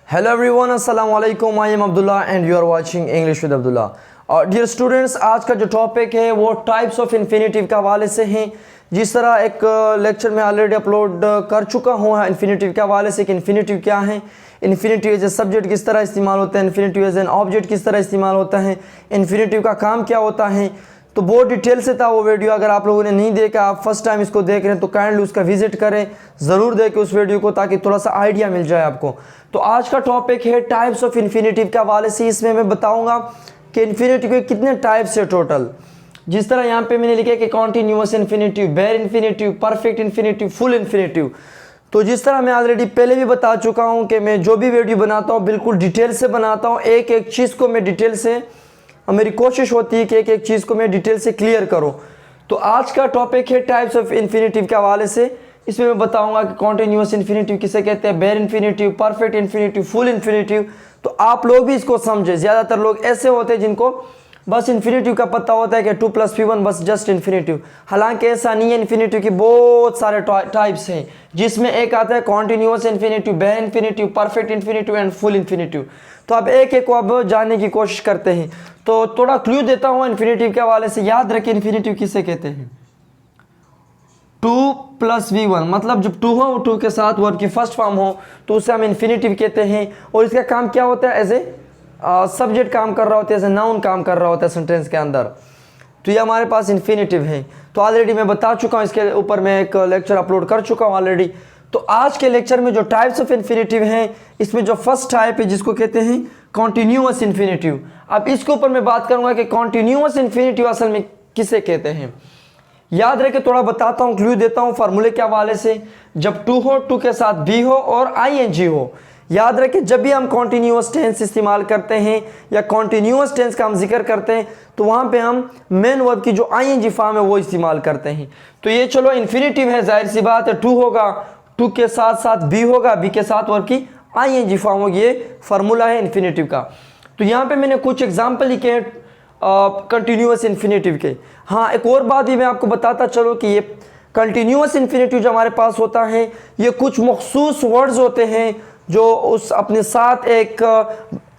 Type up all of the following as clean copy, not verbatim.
Hello everyone, अस्सलाम वालेकुम। I am Abdullah and you are watching English with Abdullah. और dear students, आज का जो टॉपिक है वो टाइप्स ऑफ इन्फिनेटिव के हवाले से है। जिस तरह एक लेक्चर में ऑलरेडी अपलोड कर चुका हूँ इन्फिनेटिव के हवाले से कि इन्फिनेटिव क्या है, इन्फिनेटिव एज ए सब्जेक्ट किस तरह इस्तेमाल होता है, इन्फिनेटिव एज एन ऑब्जेक्ट किस तरह इस्तेमाल होता है, इन्फिनेटिव का काम क्या होता है, तो बहुत डिटेल से था वो वीडियो। अगर आप लोगों ने नहीं देखा, आप फर्स्ट टाइम इसको देख रहे हैं तो काइंडली उसका विजिट करें, ज़रूर देखें उस वीडियो को ताकि थोड़ा सा आइडिया मिल जाए आपको। तो आज का टॉपिक है टाइप्स ऑफ इन्फिनेटिव के हवाले से। इसमें मैं बताऊंगा कि इन्फिनेटिव के कितने टाइप्स है टोटल। जिस तरह यहाँ पे मैंने लिखा है कि continuous infinitive, bare infinitive, perfect infinitive, full infinitive. तो जिस तरह मैं ऑलरेडी पहले भी बता चुका हूँ कि मैं जो भी वीडियो बनाता हूँ बिल्कुल डिटेल से बनाता हूँ, एक एक चीज़ को मैं डिटेल से, मेरी कोशिश होती है कि एक एक चीज़ को मैं डिटेल से क्लियर करूं। तो आज का टॉपिक है टाइप्स ऑफ इन्फिनेटिव के हवाले से। इसमें मैं बताऊंगा कि कॉन्टिन्यूअस इन्फिनेटिव किसे कहते हैं, bare infinitive, perfect infinitive, full infinitive. तो आप लोग भी इसको समझे। ज़्यादातर लोग ऐसे होते हैं जिनको बस इन्फिनेटिव का पता होता है कि 2 + 1 बस जस्ट इन्फिनेटिव। हालांकि ऐसा नहीं है, इन्फिनेटिव के बहुत सारे टाइप्स हैं, जिसमें एक आता है continuous infinitive, bare infinitive, perfect infinitive and full infinitive. तो अब एक एक को अब जानने की कोशिश करते हैं। तो थोड़ा क्लू देता हूँ इन्फिनेटिव के हवाले से। याद रखें इन्फिनेटिव किसे कहते हैं, 2 + v1, मतलब जब 2 हो, 2 के साथ वर्ब की फर्स्ट फॉर्म हो तो उसे हम इन्फिनेटिव कहते हैं। और इसका काम क्या होता है, एज ए सब्जेक्ट काम कर रहा होता है, एज ए नाउन काम कर रहा होता है सेंटेंस के अंदर। तो ये हमारे पास इन्फिनेटिव है। तो ऑलरेडी मैं बता चुका हूँ, इसके ऊपर मैं एक लेक्चर अपलोड कर चुका हूँ ऑलरेडी। तो आज के लेक्चर में जो टाइप्स ऑफ इन्फिनेटिव हैं, इसमें जो फर्स्ट टाइप है जिसको कहते हैं कॉन्टिन्यूअस इन्फिनेटिव। अब इसके ऊपर मैं बात करूंगा कि कॉन्टिन्यूअस इन्फिनेटिव असल में किसे कहते हैं। याद रहे कि थोड़ा बताता हूँ, क्लू देता हूँ फार्मूले के हवाले से। जब 2 हो, 2 के साथ बी हो और ing हो। याद रखें जब भी हम कॉन्टिन्यूअस टेंस इस्तेमाल करते हैं या कॉन्टिन्यूअस टेंस का हम जिक्र करते हैं तो वहाँ पे हम मेन वर्ब की जो ing फॉर्म है वो इस्तेमाल करते हैं। तो ये चलो इन्फिनेटिव है, जाहिर सी बात है 2 होगा, 2 के साथ साथ बी होगा, बी के साथ वर्ब की ing फॉर्म होगी। ये फार्मूला है इन्फिनेटिव का। तो यहाँ पे मैंने कुछ एग्जाम्पल लिखे हैं कंटिन्यूअस इन्फिनेटिव के। हाँ, एक और बात भी मैं आपको बताता चलो कि ये कंटिन्यूअस इन्फिनेटिव जो हमारे पास होता है, ये कुछ मखसूस वर्ड्स होते हैं जो उस अपने साथ एक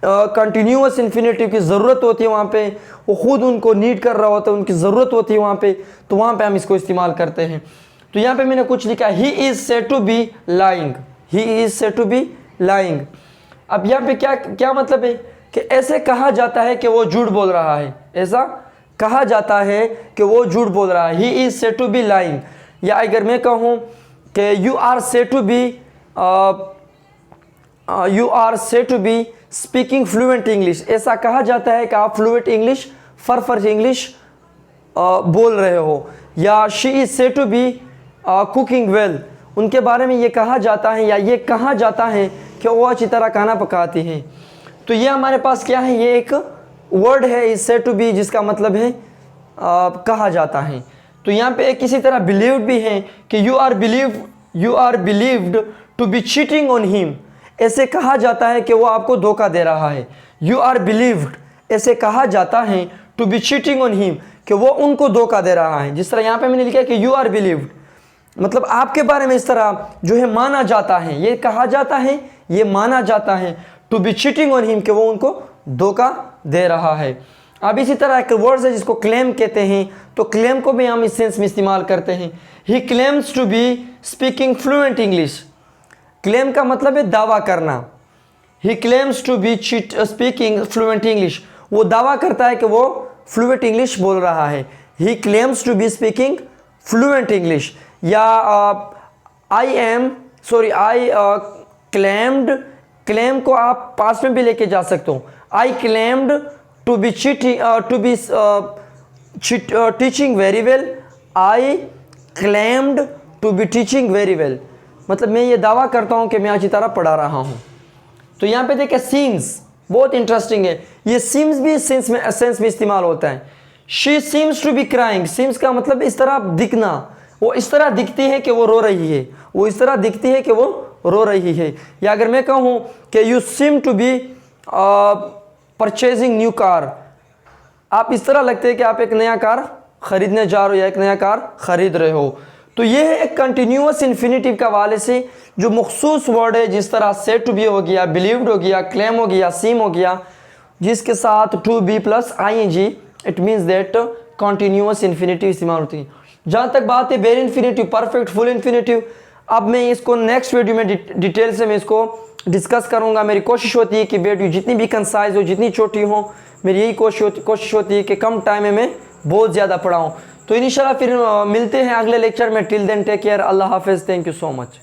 कंटिन्यूअस इन्फिनेटिव की ज़रूरत होती है। वहाँ पे वो खुद उनको नीड कर रहा होता है, उनकी ज़रूरत होती है वहाँ पे, तो वहाँ पे हम इसको इस्तेमाल करते हैं। तो यहाँ पे मैंने कुछ लिखा, he is said to be lying, he is said to be lying. अब यहाँ पे क्या क्या मतलब है कि ऐसे कहा जाता है कि वो झूठ बोल रहा है, ऐसा कहा जाता है कि वो झूठ बोल रहा है। He is said to be lying. या अगर मैं कहूँ कि you are said to be speaking fluent English, ऐसा कहा जाता है कि आप फ्लुएंट इंग्लिश, परफेक्ट इंग्लिश बोल रहे हो। या she is said to be cooking well, उनके बारे में ये कहा जाता है या ये कहा जाता है कि वो अच्छी तरह खाना पकाती हैं। तो ये हमारे पास क्या है, ये एक वर्ड है इज सेड टू बी, जिसका मतलब है कहा जाता है। तो यहाँ पे एक किसी तरह बिलीव्ड भी है कि you are believed to be cheating on him, ऐसे कहा जाता है कि वो आपको धोखा दे रहा है। यू आर बिलीव्ड, ऐसे कहा जाता है to be cheating on him, कि वो उनको धोखा दे रहा है। जिस तरह यहाँ पे मैंने लिखा है कि यू आर बिलीव्ड, मतलब आपके बारे में इस तरह जो है माना जाता है, ये कहा जाता है, ये माना जाता है, to be cheating on him, कि वो उनको धोखा दे रहा है। अब इसी तरह एक वर्ड है जिसको क्लेम कहते हैं, तो क्लेम को भी हम इस सेंस में इस्तेमाल करते हैं। He claims to be speaking fluent English, claim का मतलब है दावा करना। He claims to be speaking fluent English, वो दावा करता है कि वो फ्लुएंट इंग्लिश बोल रहा है। He claims to be speaking fluent English. या आई क्लेम्ड, क्लेम को आप पास में भी लेके जा सकते हो। I claimed to be teaching very well, I claimed to be teaching very well, मतलब मैं ये दावा करता हूँ कि मैं अच्छी तरह पढ़ा रहा हूँ। तो यहाँ पे देखिए सीम्स, बहुत इंटरेस्टिंग है। ये सीम्स भी सेंस में इस्तेमाल होता है। She seems to be crying, seems का मतलब इस तरह दिखना, वो इस तरह दिखती है कि वो रो रही है, वो इस तरह दिखती है कि वो रो रही है। या अगर मैं कहूँ कि you seem to be purchasing new car, आप इस तरह लगते हैं कि आप एक नया कार खरीदने जा रहे हो या एक नया कार खरीद रहे हो। तो तो ये है एक कंटिन्यूस इन्फिनेटिव के हवाले से जो मखसूस वर्ड है, जिस तरह सेड टू बी हो गया, बिलीव्ड हो गया, क्लेम हो गया, सीम हो गया, जिसके साथ to be plus ING, it means that continuous infinitive इस्तेमाल होती है। जहाँ तक बात है बेर इन्फिनेटिव, परफेक्ट, फुल इन्फिनेटिव, अब मैं इसको नेक्स्ट वीडियो में डिटेल से मैं इसको डिस्कस करूँगा। मेरी कोशिश होती है कि वीडियो जितनी भी कंसाइज हो, जितनी छोटी हो, मेरी यही कोशिश होती है कि कम टाइम में मैं बहुत ज़्यादा पढ़ाऊँ। तो इंशाल्लाह फिर मिलते हैं अगले लेक्चर में। टिल देन टेक केयर, अल्लाह हाफिज़, थैंक यू सो मच।